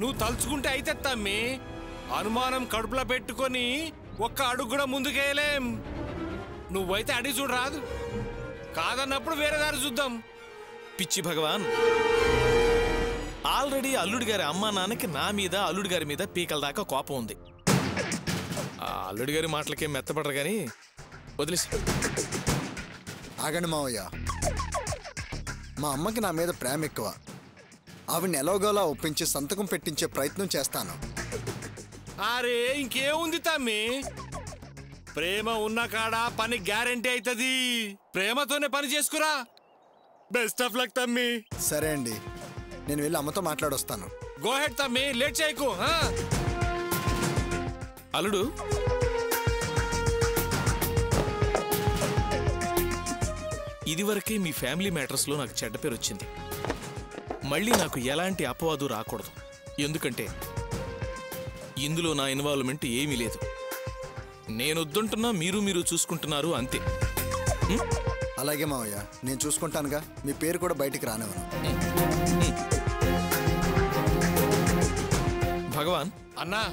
నువ్వు తలుచుకుంటే అయితే తమ్మి అనుమానం కడుపులో పెట్టుకొని ఒక్క అడుగు కూడా ముందుకేయలేం. నువ్వైతే అడిగి చూడు రాదు, కాదన్నప్పుడు వేరే దారి చూద్దాం. పిచ్చి భగవాన్, ఆల్రెడీ అల్లుడి గారి అమ్మా నాన్నకి నా మీద అల్లుడి గారి మీద పీకల దాకా కోపం ఉంది. ఆ అల్లుడి గారి మాటలకేం మెత్తపడరు కానీ వదిలేసి. ఆగండి మావయ్య, మా అమ్మకి నా మీద ప్రేమ ఎక్కువ. ఆవిడని ఎలాగోలా ఒప్పించి సంతకం పెట్టించే ప్రయత్నం చేస్తాను. అరే ఇంకేముంది తమ్మి, ప్రేమ ఉన్న కాడ పని గ్యారెంటీ అవుతుంది. ప్రేమతోనే పని చేసుకురా. బెస్ట్ ఆఫ్ లక్ తమ్మి. సరే అండి, నేను వెళ్ళి అమ్మతో మాట్లాడొస్తాను. గో హెడ్ తమ్మి, లేట్ చేయకు. అల్లుడు, ఇదివరకే మీ ఫ్యామిలీ మ్యాటర్స్లో నాకు చెడ్డ పేరు వచ్చింది. మళ్ళీ నాకు ఎలాంటి అపవాదు రాకూడదు. ఎందుకంటే ఇందులో నా ఇన్వాల్వ్మెంట్ ఏమీ లేదు. నేను వద్దుంటున్నా, మీరు చూసుకుంటున్నారు అంతే. అలాగే మావయ్య, నేను చూసుకుంటానుగా. మీ పేరు కూడా బయటికి రానివ్వను. భగవాన్ అన్నా,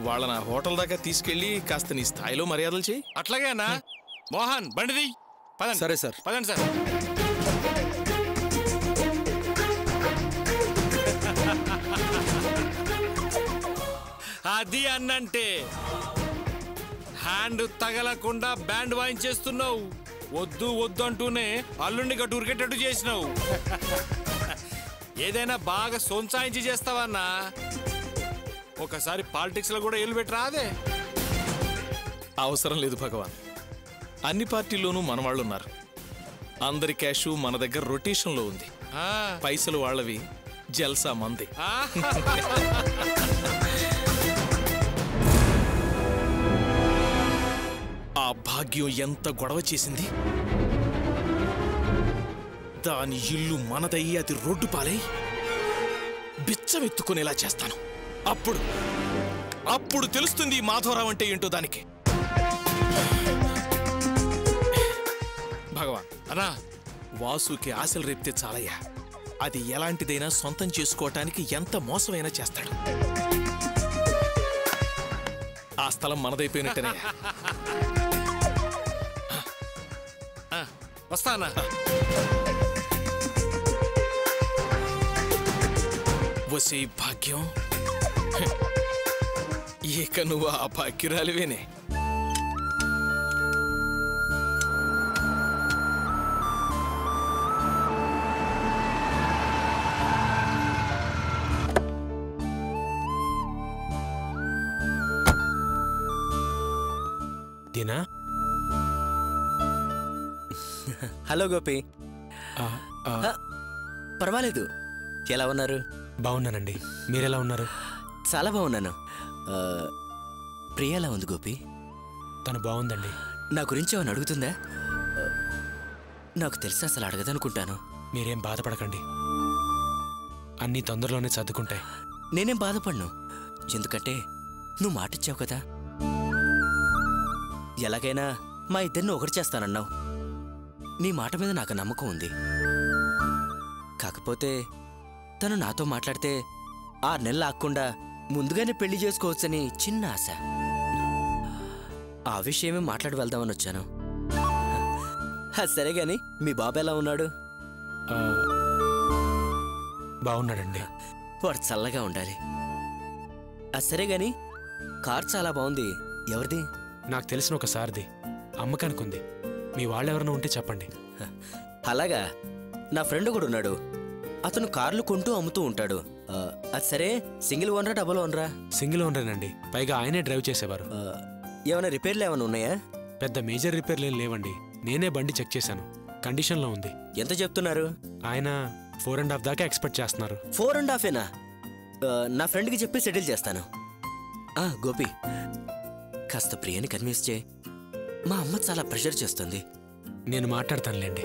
వాళ్ళ నా హోటల్ దాకా తీసుకెళ్లి కాస్త నీ స్థాయిలో మర్యాదలు చేయి. అట్లాగే అన్నా. మోహన్ బండిది. పదండి. సరే సార్. పదండి సార్. అది అన్నంటే హ్యాండ్ తగలకుండా బ్యాండ్ వాయించేస్తున్నావు. వద్దు వద్దు అంటూనే అల్లుండి గట్టు ఉరికేటట్టు చేసినావు. ఏదైనా బాగా సొంసాయించి చేస్తావన్నా. ఒకసారి పాలిటిక్స్ లో కూడా ఏలు పెట్టి రాదే. అవసరం లేదు భగవాన్, అన్ని పార్టీల్లోనూ మనవాళ్ళున్నారు. అందరి క్యాషు మన దగ్గర రొటేషన్లో ఉంది. పైసలు వాళ్ళవి, జల్సా మంది. ఆ భాగ్యం ఎంత గొడవ చేసింది. దాని ఇల్లు మనదయ్యి అది రోడ్డు పాలై బిచ్చమెత్తుకునేలా చేస్తాను. అప్పుడు తెలుస్తుంది మాధవరావు అంటే ఏంటో దానికి. భగవాన్ అన్నా, వాసుకి ఆశలు రేపితే చాలయ్యా. అది ఎలాంటిదైనా సొంతం చేసుకోవటానికి ఎంత మోసమైనా చేస్తాడు. ఆ స్థలం మనదైపోయినట్టేనే. వస్తానా? వసే భాగ్యం, ఇక నువ్వు ఆ భాగ్యురాలివేనే. దీనా? హలో గోపి. పర్వాలేదు, ఎలా ఉన్నారు? బాగున్నానండి, మీరెలా ఉన్నారు? చాలా బాగున్నాను. ప్రియ ఎలా ఉంది గోపి? తను బాగుందండి. నా గురించి ఏమైనా అడుగుతుందా? నాకు తెలిసి అసలు అడగదనుకుంటాను. మీరేం బాధపడకండి, అన్నీ తొందరలోనే సర్దుకుంటాయి. నేనేం బాధపడను, ఎందుకంటే నువ్వు మాటిచ్చావు కదా. ఎలాగైనా మా ఇద్దరిని ఒకటి చేస్తానన్నావు. నీ మాట మీద నాకు నమ్మకం ఉంది. కాకపోతే తను నాతో మాట్లాడితే 6 నెలలు ఆగకుండా ముందుగానే పెళ్లి చేసుకోవచ్చని చిన్న ఆశ. ఆ విషయమే మాట్లాడి వెళ్దామని వచ్చాను. సరే గాని మీ బాబు ఎలా ఉన్నాడు? బాగున్నాడండి. వాడు చల్లగా ఉండాలి. సరే గాని కార్ చాలా బాగుంది, ఎవరిది? నాకు తెలిసిన ఒక సార్ది, అమ్మకానికి ఉంది. మీ వాళ్ళెవరైనా ఉంటే చెప్పండి. అలాగా, నా ఫ్రెండ్ కూడా ఉన్నాడు. అతను కార్లు కొంటూ అమ్ముతూ ఉంటాడు. అది సరే, సింగిల్ ఓనరా డబుల్ ఓనరా? సింగిల్ ఓనరేనండి, పైగా ఆయనే డ్రైవ్ చేసేవారు. ఏమైనా రిపేర్లు ఏమైనా ఉన్నాయా? పెద్ద మేజర్ రిపేర్లు ఏం లేవండి. నేనే బండి చెక్ చేశాను, కండిషన్లో ఉంది. ఎంత చెప్తున్నారు? ఆయన 4.5 దాకా ఎక్స్పెక్ట్ చేస్తున్నారు. 4.5ఏనా? నా ఫ్రెండ్కి చెప్పి సెటిల్ చేస్తాను. గోపి, కాస్త ప్రియని కన్విన్స్ చేయి. మా అమ్మ చాలా ప్రెషర్ చేస్తుంది. నేను మాట్లాడతానులేండి.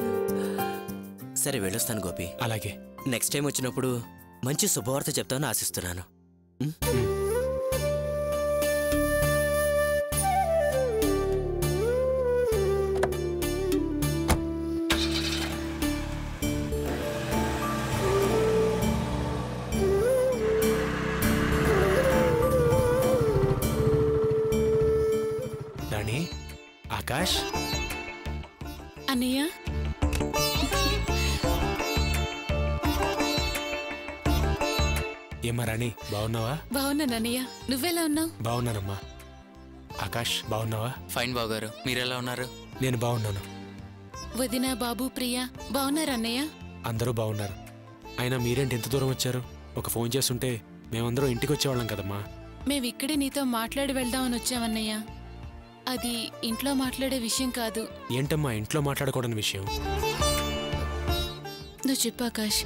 సరే, వెళ్ళొస్తాను గోపి. అలాగే. నెక్స్ట్ టైం వచ్చినప్పుడు మంచి శుభవార్త చెప్తామని ఆశిస్తున్నాను. ఆకాష్ అన్నయ్య ఏమ్మా రాణి బాగున్నావా? బాగున్నాను అన్నయ్య, నువ్వెలా ఉన్నావు? బాగున్నానమ్మా. ఆకాష్ బాగున్నావా? ఫైన్ బావగారు, మీరెలా ఉన్నారు? నేను బాగున్నాను. వదిన, బాబు, ప్రియా బాగున్నారు అన్నయ్య? అందరూ బాగున్నారు. అయినా మీరేంటి ఎంత దూరం వచ్చారు? ఒక ఫోన్ చేస్తుంటే మేమందరం ఇంటికి వచ్చేవాళ్ళం కదమ్మా. మేమిక్కడే నీతో మాట్లాడి వెళ్దామని వచ్చామన్నయ్య. అది ఇంట్లో మాట్లాడే విషయం కాదు. ఏంటమ్మా ఇంట్లో మాట్లాడకూడని విషయం? నువ్వు చెప్పు ఆకాష్.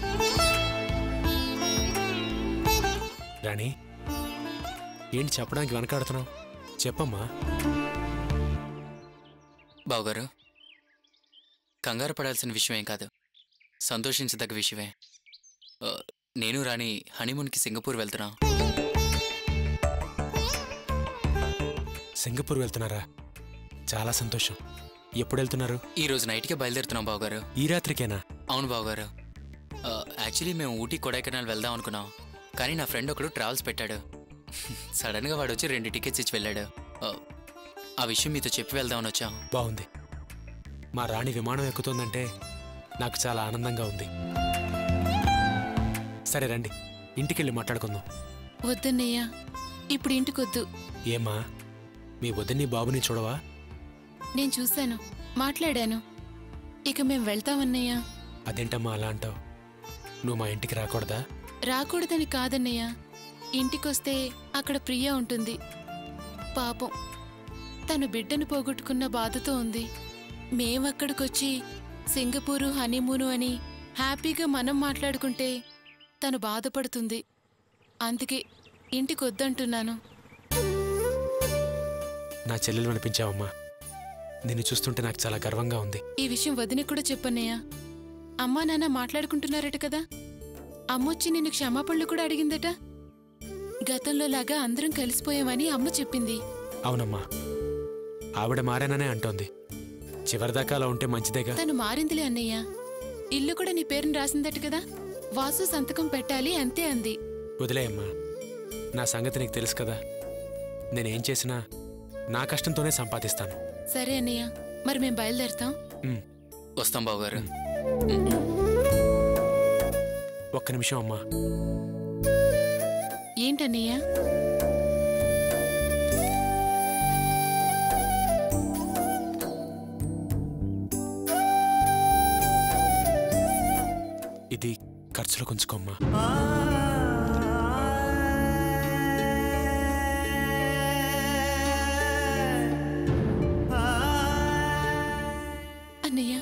రాణి ఏంటి చెప్పడానికి వెనకాడుతున్నావు? చెప్పమ్మా. బావగారు, కంగారు పడాల్సిన విషయమేం కాదు, సంతోషించదగ్గ విషయమే. నేను రాణి హనీమూన్కి సింగపూర్ వెళ్తున్నా. సింగపూర్ వెళ్తున్నారా? చాలా సంతోషం. ఎప్పుడు వెళ్తున్నారు? ఈ రోజు నైట్కే బయలుదేరుతున్నాం బావగారు. ఈ రాత్రికేనా? అవును బావగారు. యాక్చువల్లీ మేము ఊటీ కొడైకెనాల్ వెళ్దాం అనుకున్నాం, కానీ నా ఫ్రెండ్ ఒకడు ట్రావెల్స్ పెట్టాడు. సడన్గా వాడు వచ్చి 2 టికెట్స్ ఇచ్చి వెళ్ళాడు. ఆ విషయం మీతో చెప్పి వెళ్దామని వచ్చాం. బాగుంది. మా రాణి విమానం ఎక్కుతోందంటే నాకు చాలా ఆనందంగా ఉంది. సరే రండి, ఇంటికెళ్ళి మాట్లాడుకుందాం. వద్దన్నయ్య, ఇప్పుడు ఇంటికొద్దు. ఏమ్మా మీ వదిన్ని బాబుని చూడవా? నేను చూశాను, మాట్లాడాను. ఇక మేం వెళ్తామన్నయ్య. అదేంటమ్మా అలా అంటావు? నువ్వు మా ఇంటికి రాకూడదా? రాకూడదని కాదన్నయ్య, ఇంటికొస్తే అక్కడ ప్రియ ఉంటుంది. పాపం తను బిడ్డను పోగొట్టుకున్న బాధతో ఉంది. మేమక్కడికొచ్చి సింగపూరు హనీమూను అని హ్యాపీగా మనం మాట్లాడుకుంటే తను బాధపడుతుంది. అందుకే ఇంటికొద్దంటున్నాను. నా చెల్లెలు అనిపించావమ్మా. నిన్ను చూస్తుంటే నాకు చాలా గర్వంగా ఉంది. ఈ విషయం వదినకి కూడా చెప్పన్నయ్య. అమ్మా నాన్న మాట్లాడుకుంటున్నారట కదా, అమ్మొచ్చి నిన్ను క్షమాపణలు కూడా అడిగిందట. గతంలో లాగా అందరం కలిసిపోయామని అమ్మ చెప్పింది. అవునమ్మా, ఆవిడ మారాననే అంటోంది. చివరిదాకా అలా ఉంటే మంచిదేగా. తను మారిందిలే అన్నయ్య. ఇల్లు కూడా నీ పేరుని రాసిందట కదా, వాసు సంతకం పెట్టాలి అంతే అంది. వదిలేయమ్మా, నా సంగతి నీకు తెలుసు కదా. నేనేం చేసినా నా కష్టంతోనే సంపాదిస్తాను. సరే అన్నయ్య, మరి మేం బయలుదేరుతాం. వస్తాం బావగారు. ఒక్క నిమిషం అమ్మా. ఏంటన్నయ్య? ఇది ఖర్చులో కొంచుకోమ్మా. అన్నయ్య,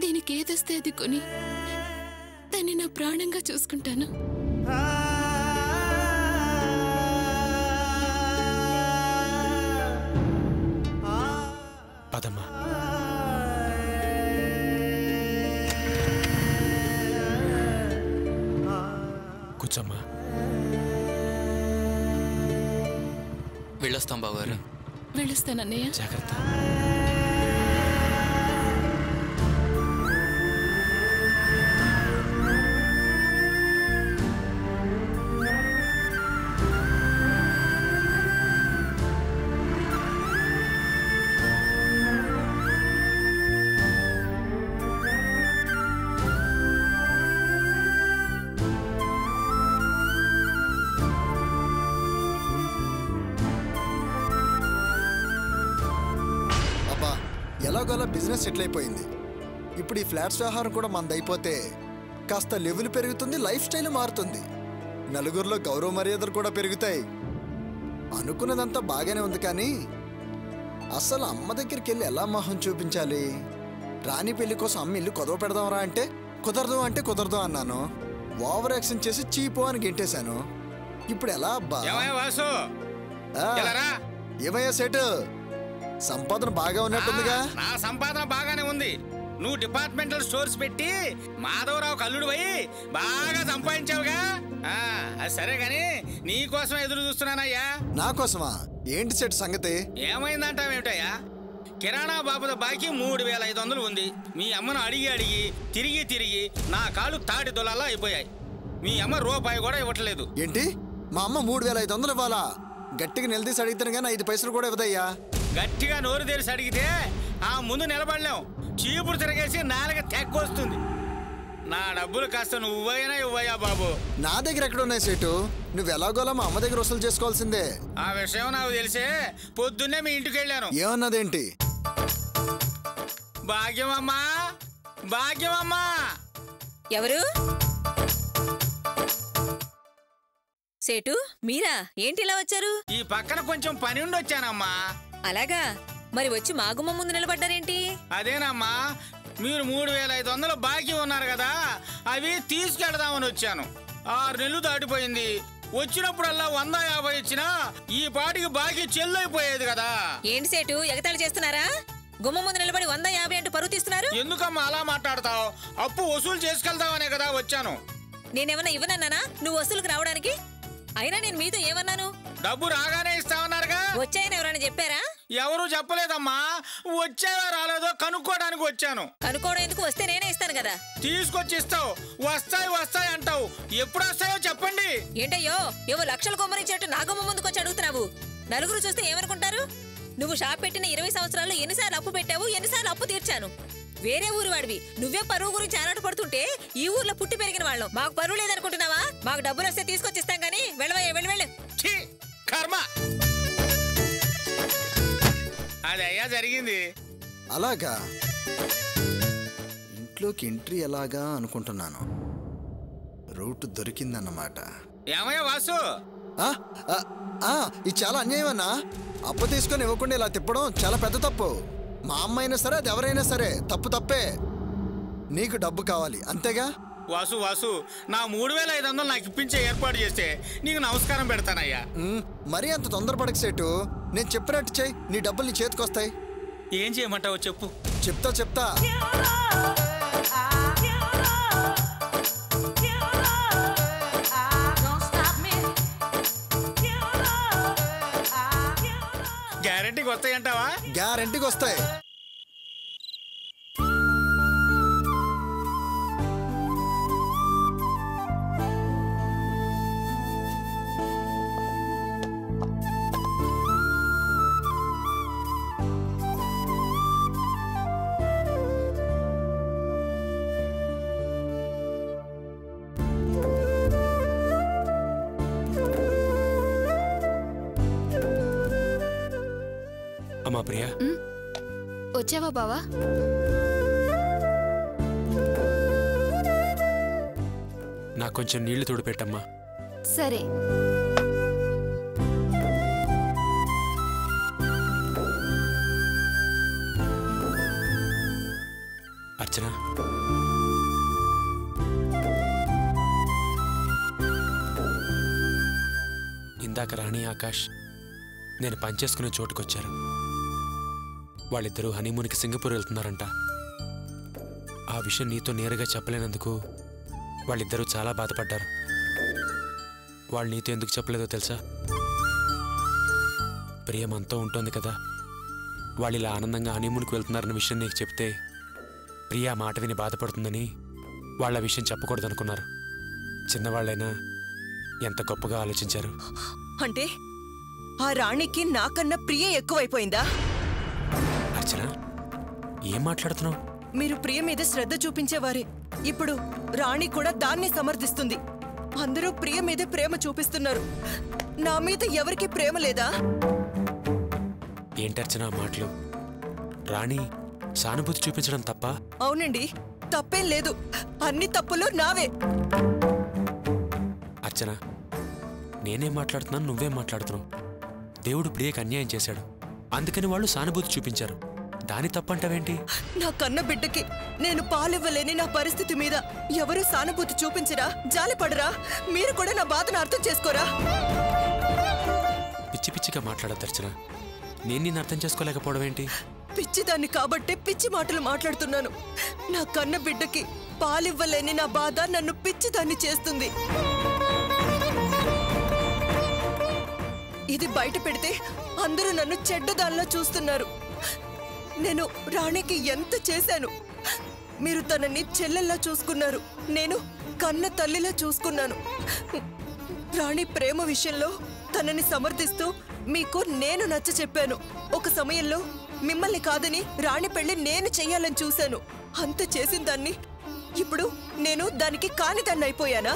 దీనికి ఏదొస్తే అది కొని దాన్ని నా ప్రాణంగా చూసుకుంటాను. పదమ్మా. కూర్చోమ్మా. వెళ్ళొస్తాం బావగారు. వెళ్ళొస్తానన్నయ్య. జాగ్రత్త. ఎలాగోలా బిజినెస్ సెటిల్ అయిపోయింది. ఇప్పుడు ఈ ఫ్లాట్స్ వ్యవహారం కూడా మనదైపోతే కాస్త లెవెల్ పెరుగుతుంది, లైఫ్ స్టైల్ మారుతుంది, నలుగురిలో గౌరవ మర్యాదలు కూడా పెరుగుతాయి. అనుకున్నదంతా బాగానే ఉంది, కానీ అసలు అమ్మ దగ్గరికి వెళ్ళి ఎలా మొహం చూపించాలి? రాణి పెళ్లి కోసం అమ్మ ఇల్లు కుదవ పెడదాంరా అంటే కుదరదు అన్నాను. ఓవర్ యాక్షన్ చేసి చీపో అని గెంటేశాను. ఇప్పుడు ఎలా అబ్బా? ఏమయ్యా సేటు, సంపాదన బాగా ఉన్నట్టుందిగా? నా సంపాదన బాగానే ఉంది. నువ్వు డిపార్ట్మెంటల్ స్టోర్స్ పెట్టి మాధవరావు కల్లుడు పోయి బాగా సంపాదించావుగా. అది సరే గాని నీకోసం ఎదురు చూస్తున్నానయ్యా. నా కోసమా? ఏంటి సెట్ సంగతి? ఏమైందంటావేమిటయ్యా? కిరాణా బాబుద బాకీ 3500 ఉంది. మీ అమ్మను అడిగి తిరిగి నా కాళ్ళు తాటి దొలాలా అయిపోయాయి. మీ అమ్మ రూపాయి కూడా ఇవ్వట్లేదు. ఏంటి? మా అమ్మ 3500 ఇవ్వాలా? గట్టిగా నిలదీసి అడిగితేనే కానీ 5 పైసలు కూడా ఇవ్వదయ్యా. గట్టిగా నోరు తెరిచి అడిగితే ఆ ముందు నిలబడలేం. చీపురు తిరగేసి నాలుగ తెక్కొస్తుంది. నా డబ్బులు కాస్త నువ్వైనా ఇవ్వయ్యా బాబు. నా దగ్గర ఎక్కడ ఉన్నాయి సేటు? నువ్వు ఎలాగోలా మా అమ్మ దగ్గర వసూలు చేసుకోవాల్సిందే. ఆ విషయం నాకు తెలిసే పొద్దున్నే మీ ఇంటికి వెళ్ళాను. ఏమన్నదేంటి? భాగ్యమమ్మా, భాగ్యమమ్మా. ఎవరు? సేటు మీరా? ఏంటి ఇలా వచ్చారు? ఈ పక్కన కొంచెం పని ఉండి వచ్చానమ్మా. అలాగా? మరి వచ్చి మా గుమ్మ ముందు నిలబడ్డారేంటి? అదేనమ్మా, మీరు 3500 బాకీ ఉన్నారు కదా, అవి తీసుకెళ్దామని వచ్చాను. 6 నెలలు దాటిపోయింది. వచ్చినప్పుడల్లా 150 ఇచ్చినా ఈ పాటికి బాకీ చెల్లైపోయేది కదా. ఏంటి సేటు ఎగతాళి చేస్తున్నారా? గుమ్మ ముందు నిలబడి 150 అంటూ పరువు తీస్తున్నారు. ఎందుకమ్మా అలా మాట్లాడతావు? అప్పు వసూలు చేసుకెళ్దామనే కదా వచ్చాను. నేనేమన్నా ఇవ్వనన్నానా నువ్వు వసూలుకు రావడానికి? అయినా నేను మీతో ఏమన్నాను? డబ్బు రాగానే ఇస్తామన్నారుగా. వచ్చాయని ఎవరైనా చెప్పారా? ఎవరు చెప్పలేదమ్మా. వచ్చావో రాలేదో కనుక్కోవడానికి వచ్చాను. కనుక్కోవడం ఎందుకు? వస్తే నేనే ఇస్తాను కదా. తీసుకొచ్చి ఇస్తావు, వస్తాయి వస్తాయి అంటావు. ఎప్పుడు వస్తాయో చెప్పండి. ఏంటయ్యో ఏవో లక్షలు కొమ్మరించినట్టు నా గుమ్మ ముందుకు వచ్చి అడుగుతున్నావు. నలుగురు చూస్తే ఏమనుకుంటారు? నువ్వు షాప్ పెట్టిన 20 సంవత్సరాల్లో ఎన్నిసార్లు అప్పు పెట్టావు, ఎన్నిసార్లు అప్పు తీర్చాను. వేరే ఊరు వాడివి, నువ్వే పరువు గురించి ఆరాట పడుతుంటే ఈ ఊర్లో పుట్టి పెరిగిన వాళ్ళం. మాకు పరువు లేదనుకుంటున్నావా? మాకు డబ్బులు వస్తే తీసుకొచ్చి ఇస్తాం గానీ వెళ్ళవయ్యా, వెళ్ళి వెళ్ళు. కర్మ. అదయ్యా జరిగింది. అలాగా? ఇంట్లోకి ఎంట్రీ ఎలాగా అనుకుంటున్నాను. రూట్ దొరికిందన్నమాట. ఏమయ్యా వాసు? ఇది చాలా అన్యాయం అన్నా. అప్పు తీసుకొని ఇవ్వకుండా ఇలా తిప్పడం చాలా పెద్ద తప్పు. మా అమ్మ అయినా సరే, అది ఎవరైనా సరే తప్పు తప్పే. నీకు డబ్బు కావాలి అంతేగా? వాసు వాసు, నా 3500 నాకు ఇప్పించే ఏర్పాటు చేస్తే నీకు నమస్కారం పెడతానయ్యా. మరీ అంత తొందరపడక సేటు. నేను చెప్పినట్టు చెయ్యి, నీ డబ్బులు నీ చేతికి వస్తాయి. ఏం చేయమంటావు చెప్పు. చెప్తా. గ్యారెంటీకి వస్తాయంటావా? గ్యారెంటీకి వస్తాయి. అమ్మా ప్రియా, వచ్చావా బావా? నాకు కొంచెం నీళ్లు తోడు పెట్టమ్మా. సరే. అర్చన, ఇందాక రాణి ఆకాష్ నేను పనిచేసుకునే చోటుకొచ్చారు. వాళ్ళిద్దరూ హనీమూన్కి సింగపూర్ వెళ్తున్నారంట. ఆ విషయం నీతో నేరుగా చెప్పలేనందుకు వాళ్ళిద్దరూ చాలా బాధపడ్డారు. వాళ్ళు నీతో ఎందుకు చెప్పలేదో తెలుసా? ప్రియ మనతో ఉంటుంది కదా, వాళ్ళు ఇలా ఆనందంగా హనీమూన్కి వెళ్తున్నారన్న విషయం నీకు చెప్తే ప్రియ మాట విని బాధపడుతుందని వాళ్ళ విషయం చెప్పకూడదనుకున్నారు. చిన్నవాళ్ళైనా ఎంత గొప్పగా ఆలోచించారు. అంటే ఆ రాణికి నాకన్నా ప్రియ ఎక్కువైపోయిందా? అర్చన, ఏం మాట్లాడుతున్నావు? మీరు ప్రియ మీద శ్రద్ధ చూపించేవారే. ఇప్పుడు రాణి కూడా దాన్ని సమర్థిస్తుంది. అందరూ ప్రియ మీదే ప్రేమ చూపిస్తున్నారు. నా మీద ఎవరికి ప్రేమ లేదా? ఏంటర్చన మాటలు? రాణి సానుభూతి చూపించడం తప్ప? అవునండి, తప్పేం లేదు. అన్ని తప్పులు నావే. అర్చన, నేనేం మాట్లాడుతున్నాను, నువ్వేం మాట్లాడుతున్నావు? దేవుడు ప్రియకి అన్యాయం చేశాడు, అందుకని వాళ్ళు సానుభూతి చూపించారు. దాని తప్పంటావేంటి? నా కన్న బిడ్డకి నేను పాలివ్వలేని నా పరిస్థితి మీద ఎవరూ సానుభూతి చూపించరా? జాలిపడరా? మీరు కూడా నా బాధను అర్థం చేసుకోరా? పిచ్చి పిచ్చిగా మాట్లాడద్దు అర్చన. నేను నిన్ను అర్థం చేసుకోలేకపోవడం ఏంటి? పిచ్చిదాన్ని కాబట్టే పిచ్చి మాటలు మాట్లాడుతున్నాను. నా కన్న బిడ్డకి పాలివ్వలేని నా బాధ నన్ను పిచ్చిదాన్ని చేస్తుంది. ఇది బయట పెడితే అందరూ నన్ను చెడ్డదానిలా చూస్తున్నారు. నేను రాణికి ఎంత చేశాను. మీరు తనని చెల్లెల్లా చూసుకున్నారు, నేను కన్న తల్లిలా చూసుకున్నాను. రాణి ప్రేమ విషయంలో తనని సమర్థిస్తూ మీకు నేను నచ్చ చెప్పాను. ఒక సమయంలో మిమ్మల్ని కాదని రాణి పెళ్లి నేను చెయ్యాలని చూశాను. అంత చేసిన దాన్ని ఇప్పుడు నేను దానికి కానిదాన్ని అయిపోయానా?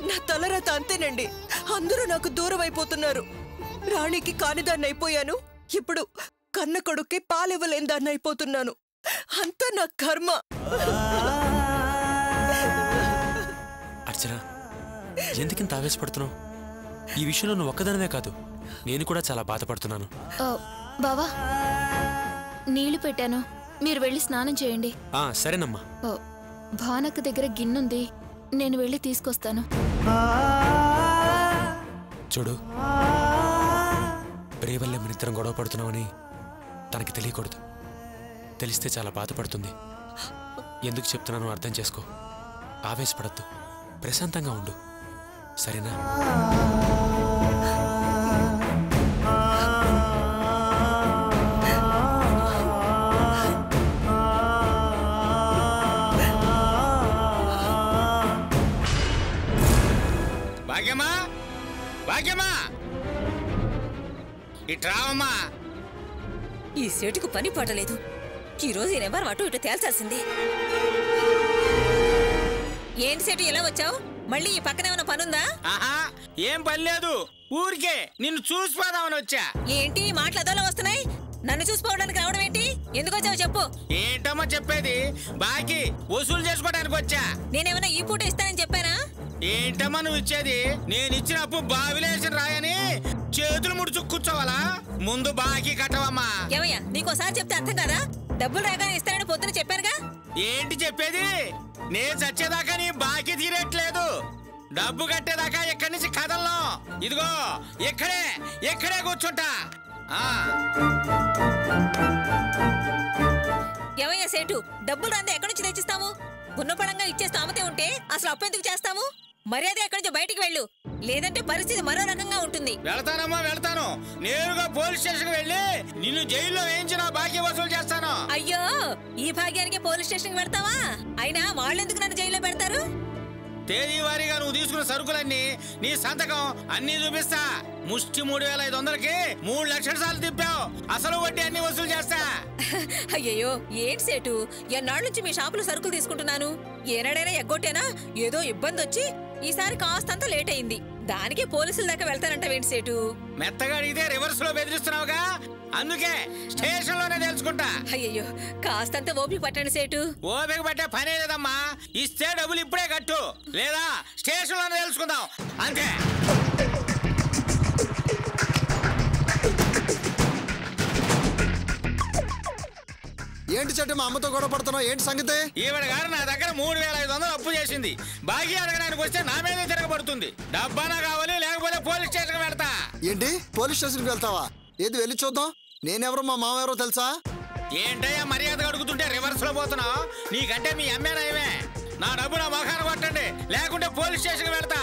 నా తలరాత అంతేనండి. అందరూ నాకు దూరం అయిపోతున్నారు. రాణికి కానిదాన్ని అయిపోయాను. ఇప్పుడు కన్న కొడుక్కి పాలివ్వలేని దాన్ని అయిపోతున్నాను. అంతా నా కర్మ. అర్చన, ఎందుకింత ఆవేశపడుతున్నావు? ఈ విషయంలో నువ్వు ఒక్కదానివే కాదు, నేను కూడా చాలా బాధపడుతున్నాను. బావా, నీళ్లు పెట్టాను, మీరు వెళ్ళి స్నానం చేయండి. సరేనమ్మా. భానక్క దగ్గర గిన్నుంది, నేను వెళ్ళి తీసుకొస్తాను. చూడు, ప్రియవల్లే మనిద్దరం గొడవ పడుతున్నామని తనకి తెలియకూడదు. తెలిస్తే చాలా బాధపడుతుంది. ఎందుకు చెప్తున్నానో అర్థం చేసుకో. ఆవేశపడద్దు, ప్రశాంతంగా ఉండు, సరేనా? భాగ్యమా, భాగ్యమా, ఇట్రావమ్మా. ఈ సేటుకు పని పడలేదు. ఈరోజు ఎవరు అటు ఇటు తేల్చాల్సిందే. ఏంటి సేటు ఎలా వచ్చావు? మళ్ళీ ఈ పక్కన ఏమైనా పనుందా? ఆహా, ఏం పని లేదు. ఊరికే నిన్ను చూసిపోదామని వచ్చా. ఏంటి మాటలు అదోలా వస్తున్నాయి? నన్ను చూసిపోవడానికి రావడం ఏంటి? ఎందుకు వచ్చావు చెప్పు. ఏంటమ్మా చెప్పేది? బాకీ వసూలు చేసుకోవడానికి వచ్చా. నేనేమైనా ఈ పూట ఇస్తానని చెప్పానా? ఏంటమ్మా నువ్వు ఇచ్చేది? నేను ఇచ్చిన అప్పు బావిలేసిన రాయని చేతులు ముడుచు కూర్చోవాలా? ముందు బాకీ కట్టవమ్మా. ఏమయ్యా, నీకోసారి చెప్తే అర్థం కదా? డబ్బులు రాగానే ఇస్తానని పొద్దున చెప్పానుగా. ఏంటి చెప్పేది? నేను చచ్చేదాకా నీ బాకీ తీరేట్లేదు. డబ్బు కట్టేదాకా ఇక్కడి నుంచి కదల్లో. ఇదిగో ఇక్కడే కూర్చుంటా. ఏమయ్యా సేటు, డబ్బులు రాందే ఎక్కడి నుంచి తెచ్చిస్తాము? గున్నపడంగా ఇచ్చే స్థామతే ఉంటే అసలు అప్పు ఎందుకు చేస్తాము? మర్యాద ఎక్కడి నుంచి బయటికి వెళ్ళు, లేదంటే పరిస్థితి మరో రకంగా ఉంటుంది. వెళ్తానమ్మా, వెళ్తాను. నేరుగా పోలీస్ స్టేషన్ వెళ్ళి నిన్ను జైల్లో వేయించిన బాకీ వసూలు చేస్తాను. అయ్యో, ఈ భాగ్యానికి పోలీస్ స్టేషన్ పెడతావా? అయినా వాళ్ళెందుకు నన్ను జైల్లో పెడతారు? తేదీ వారీగా నువ్వు తీసుకున్న సరుకులన్నీ, నీ సంతకం అన్ని చూపిస్తా. ముష్టి 3,500కి 3 లక్షల సార్లు తిప్పావు. అసలు వడ్డీ అన్ని వసూలు చేస్తా. అయ్యయ్యో, ఏంటి సేటు, ఎన్నాళ్ళ నుంచి మీ షాపులో సరుకులు తీసుకుంటున్నాను. ఏనాడైనా ఎగ్గొట్టేనా? ఏదో ఇబ్బంది వచ్చి ఈసారి కాస్తంత లేట్ అయింది. దానికి పోలీసుల దాకా వెళ్తానంటావేంటి సేటు? మెత్తగా అడిగితే రివర్స్ లో బెదిరిస్తున్నావుగా, అందుకే స్టేషన్ లోనే తెలుసుకుంటా. అయ్యయ్యో, కాస్తంత ఓపిక పట్టండి సేటు. ఓపిక పట్టే పనే లేదమ్మా. ఇస్తే డబ్బులు ఇప్పుడే కట్టు, లేదా స్టేషన్ లోనే తెలుసుకుందాం, అంతే. ఏంటి చెట్టు మా అమ్మతో గొడవ పడుతున్నావు? ఏంటి సంగతి? ఈవిడ గారు నా దగ్గర 3,500 అప్పు చేసింది. బాకీ అడగడానికి వస్తే నా మీదే తిరగబడుతుంది. డబ్బానా కావాలి, లేకపోతే పోలీస్ స్టేషన్ వెళ్తా. ఏంటి పోలీస్ స్టేషన్కి వెళ్తావా? ఏది వెళ్ళి చూద్దాం. నేనెవరో మా మామ ఎవరో తెలుసా? ఏంటయ్యా మర్యాద అడుగుతుంటే రివర్స్ లో పోతున్నావు? నీకంటే మీ అమ్మేనాయమే. నా డబ్బు నా మొఖాన్ని కొట్టండి, లేకుంటే పోలీస్ స్టేషన్ వెళ్తా.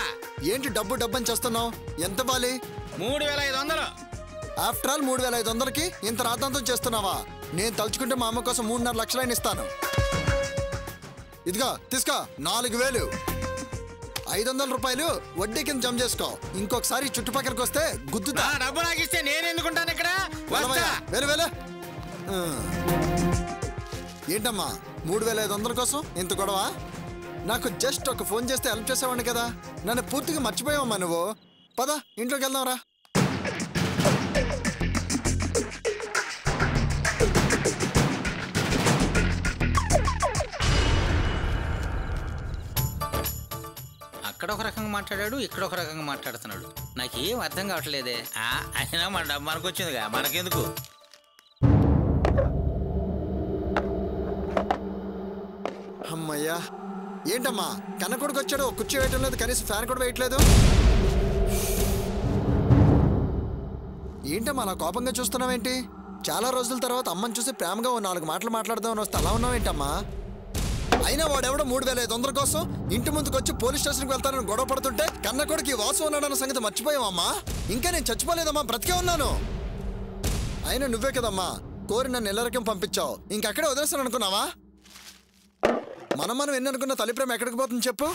ఏంటి డబ్బు అని చేస్తున్నావు? ఎంత బాలి? 3,500. ఆఫ్టర్ ఆల్ 3,500కి ఇంత రాద్ధాంతం చేస్తున్నావా? నేను తలుచుకుంటే మా అమ్మ కోసం 3.5 లక్షలైన ఇస్తాను. ఇదిగా తీసుకో 4,000. 500 రూపాయలు వడ్డీ కింద జమ చేసుకో. ఇంకొకసారి చుట్టుపక్కలకి వస్తే గుద్దుతా. డబ్బు నాకు ఇస్తే నేను ఎందుకుంటాను ఇక్కడ? వేలు ఏంటమ్మా 3,500 కోసం ఇంత గొడవ? నాకు జస్ట్ ఒక ఫోన్ చేస్తే హెల్ప్ చేసేవాడిని కదా. నన్ను పూర్తిగా మర్చిపోయావమ్మా నువ్వు. పద ఇంట్లోకి వెళ్దాంరా. అక్కడ ఒక రకంగా మాట్లాడాడు, ఇక్కడ ఒక రకంగా మాట్లాడుతున్నాడు. నాకేం అర్థం కావట్లేదే. అయినా మన డబ్బు మనకు వచ్చిందిగా, మనకెందుకు? అమ్మయ్యా, ఏంటమ్మా కన్నకొడుకు వచ్చాడు, కుర్చీ వేయటం లేదు, కనీసం ఫ్యాన్ కూడా వేయట్లేదు. ఏంటమ్మా అలా కోపంగా చూస్తున్నావేంటి? చాలా రోజుల తర్వాత అమ్మని చూసి ప్రేమగా 4 మాటలు మాట్లాడదామని వస్తే అలా ఉన్నావేంటమ్మా? అయినా వాడెవడో 3,500 కోసం ఇంటి ముందుకు వచ్చి పోలీస్ స్టేషన్కి వెళ్తానని గొడవ పడుతుంటే కన్న కొడుకు వాసు ఉన్నాడన్న సంగతి మర్చిపోయావమ్మా. ఇంకా నేను చచ్చిపోలేదమ్మా, బ్రతికే ఉన్నాను. అయినా నువ్వే కదమ్మా కోరి నన్ను ఎల్లరికం పంపించావు. ఇంకక్కడే వదిలేస్తాను అనుకున్నావా? మనం ఎన్ని అనుకున్న తల్లి ప్రేమ ఎక్కడికి పోతుంది చెప్పు?